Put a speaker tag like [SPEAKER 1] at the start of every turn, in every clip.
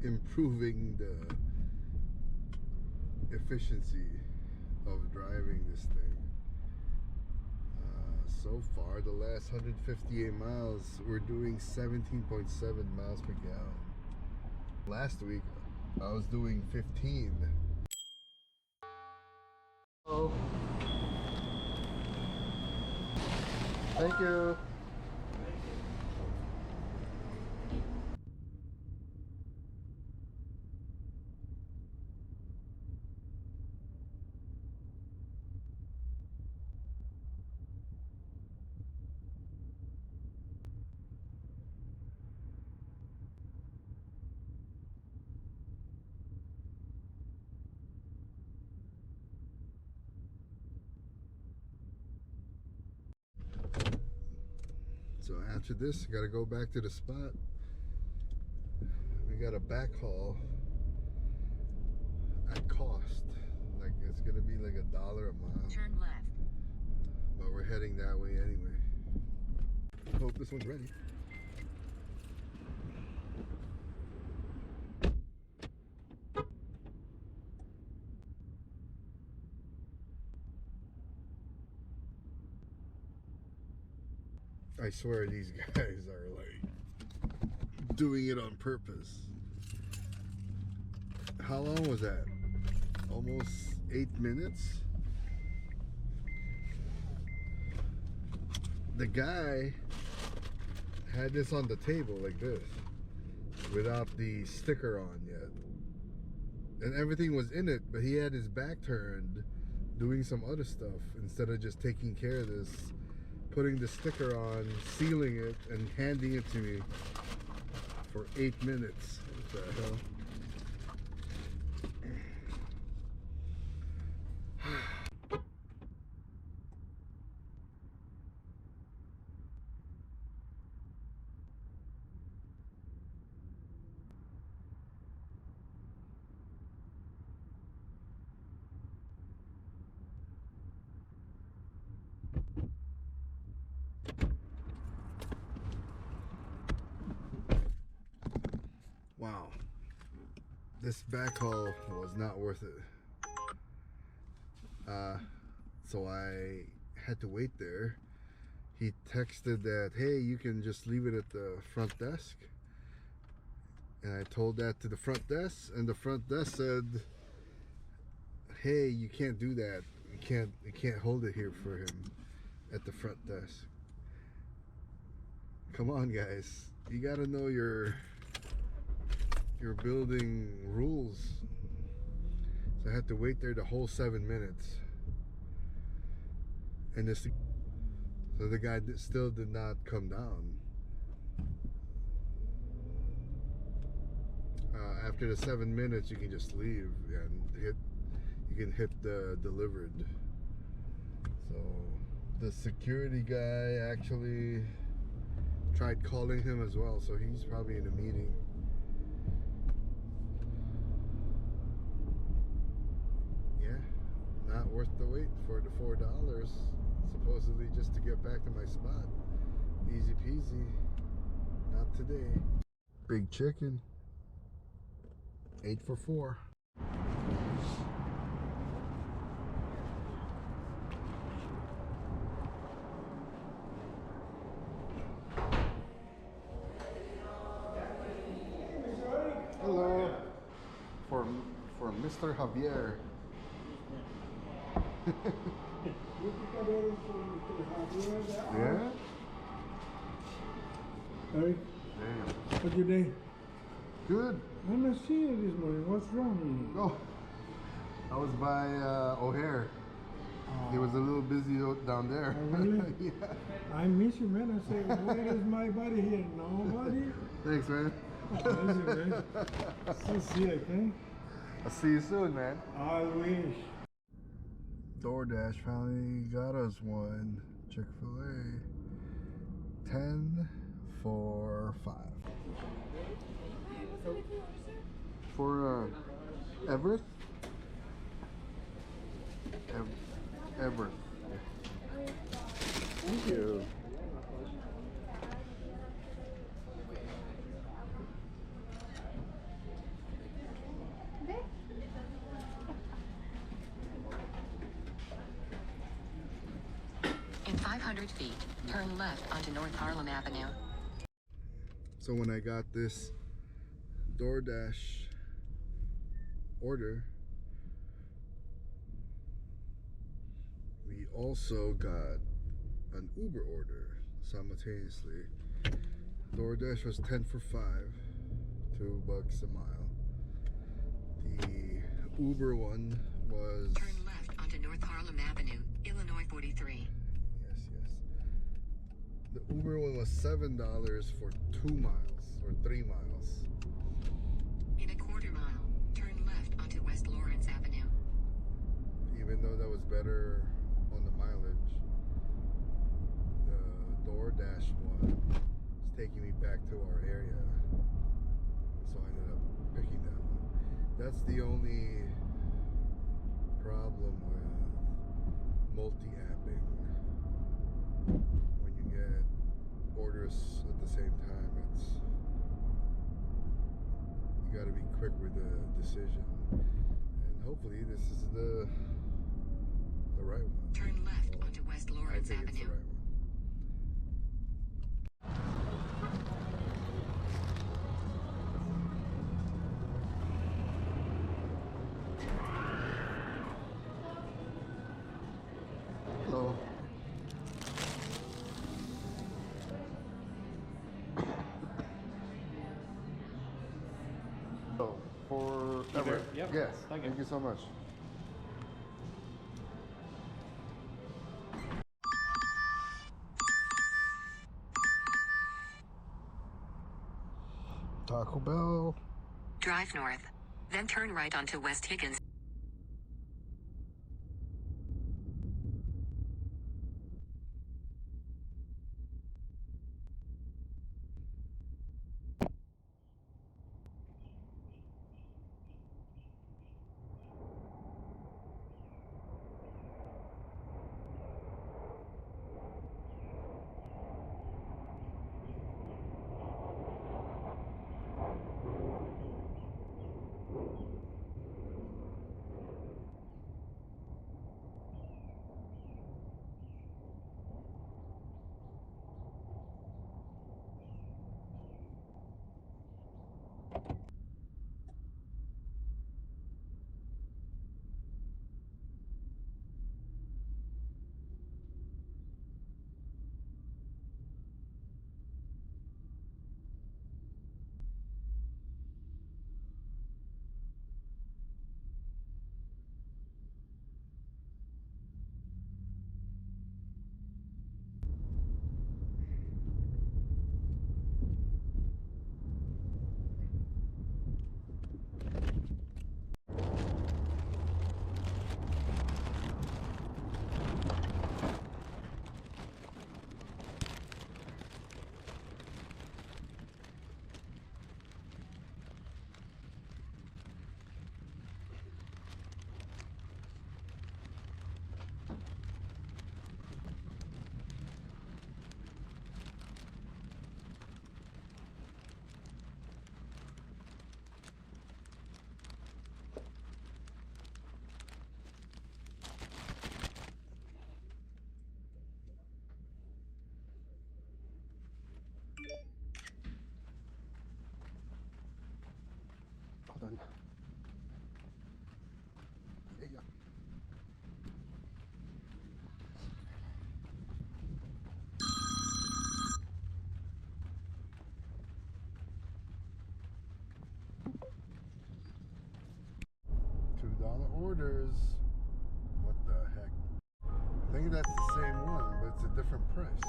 [SPEAKER 1] improving the efficiency of driving this thing. So far, the last 158 miles, we're doing 17.7 miles per gallon. Last week, I was doing 15. Oh. Thank you. So after this, gotta go back to the spot. We got a backhaul at cost. Like it's gonna be like $1 a mile.
[SPEAKER 2] Turn left.
[SPEAKER 1] But we're heading that way anyway. Hope this one's ready. I swear these guys are like doing it on purpose. How long was that? Almost 8 minutes? The guy had this on the table like this without the sticker on yet. And everything was in it, but he had his back turned doing some other stuff instead of just taking care of this, putting the sticker on, sealing it, and handing it to me for 8 minutes. What the hell? Wow, this backhaul was not worth it. So I had to wait there. He texted that, hey, you can just leave it at the front desk. And I told that to the front desk, and the front desk said, hey, you can't do that. You can't hold it here for him at the front desk. Come on, guys. You gotta know your building rules. So I had to wait there the whole 7 minutes. And this, so the guy still did not come down. After the 7 minutes, you can just leave and you can hit the delivered. So the security guy actually tried calling him as well, so he's probably in a meeting. Yeah, not worth the wait for the $4, supposedly just to get back to my spot. Easy peasy. Not today. Big chicken. 8 for 4. Hello. For Mr. Javier. Yeah?
[SPEAKER 3] Eric,
[SPEAKER 1] Damn.
[SPEAKER 3] what's your day?
[SPEAKER 1] Good.
[SPEAKER 3] I'm not seeing you this morning. What's wrong?
[SPEAKER 1] Oh, I was by O'Hare. He was a little busy down there.
[SPEAKER 3] Oh, really?
[SPEAKER 1] Yeah.
[SPEAKER 3] I miss you, man. I say, where is my buddy here? Nobody?
[SPEAKER 1] Thanks, man.
[SPEAKER 3] Listen, man. So see you, okay?
[SPEAKER 1] I'll see you soon, man.
[SPEAKER 3] I wish.
[SPEAKER 1] DoorDash finally got us one. Chick-fil-A. 10 for 5. For Everett? Everett. Thank you.
[SPEAKER 2] 100 feet, turn left onto North Harlem Avenue.
[SPEAKER 1] So when I got this DoorDash order, we also got an Uber order simultaneously. DoorDash was 10 for 5, $2 a mile. The Uber one was...
[SPEAKER 2] Turn left onto North Harlem Avenue, Illinois 43.
[SPEAKER 1] Yes. The Uber one was $7 for 2 miles, or 3 miles.
[SPEAKER 2] In a quarter mile, turn left onto West Lawrence Avenue.
[SPEAKER 1] Even though that was better on the mileage, the DoorDash one is taking me back to our area, so I ended up picking that one. That's the only problem with multi-apping. When you get orders at the same time, you got to be quick with the decision. And hopefully this is the right one.
[SPEAKER 2] Turn left onto West Lawrence
[SPEAKER 1] I think it's the
[SPEAKER 2] Avenue.
[SPEAKER 1] right one. Hello. Oh, for Everett.
[SPEAKER 4] Yep.
[SPEAKER 1] Yes.
[SPEAKER 4] Thank
[SPEAKER 1] Thank
[SPEAKER 4] you.
[SPEAKER 1] you so much. Taco Bell.
[SPEAKER 2] Drive north. Then turn right onto West Higgins.
[SPEAKER 1] Hold on. Yeah. $2 orders. What the heck? I think that's the same one, but it's a different price.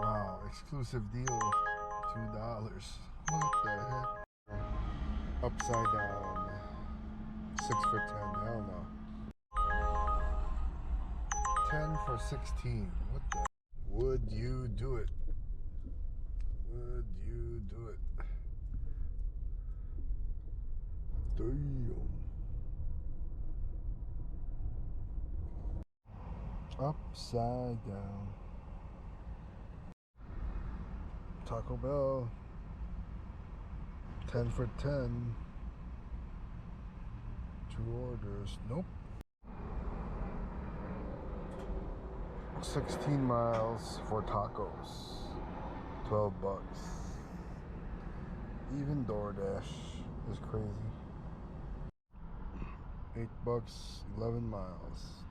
[SPEAKER 1] Wow, exclusive deal, $2. What the heck? Upside down, 6 for 10. Hell no. 10 for 16. What the? Would you do it? Would you do it? Damn. Upside down. Taco Bell. 10 for 10. 2 orders. Nope. 16 miles for tacos. 12 bucks. Even DoorDash is crazy. 8 bucks, 11 miles.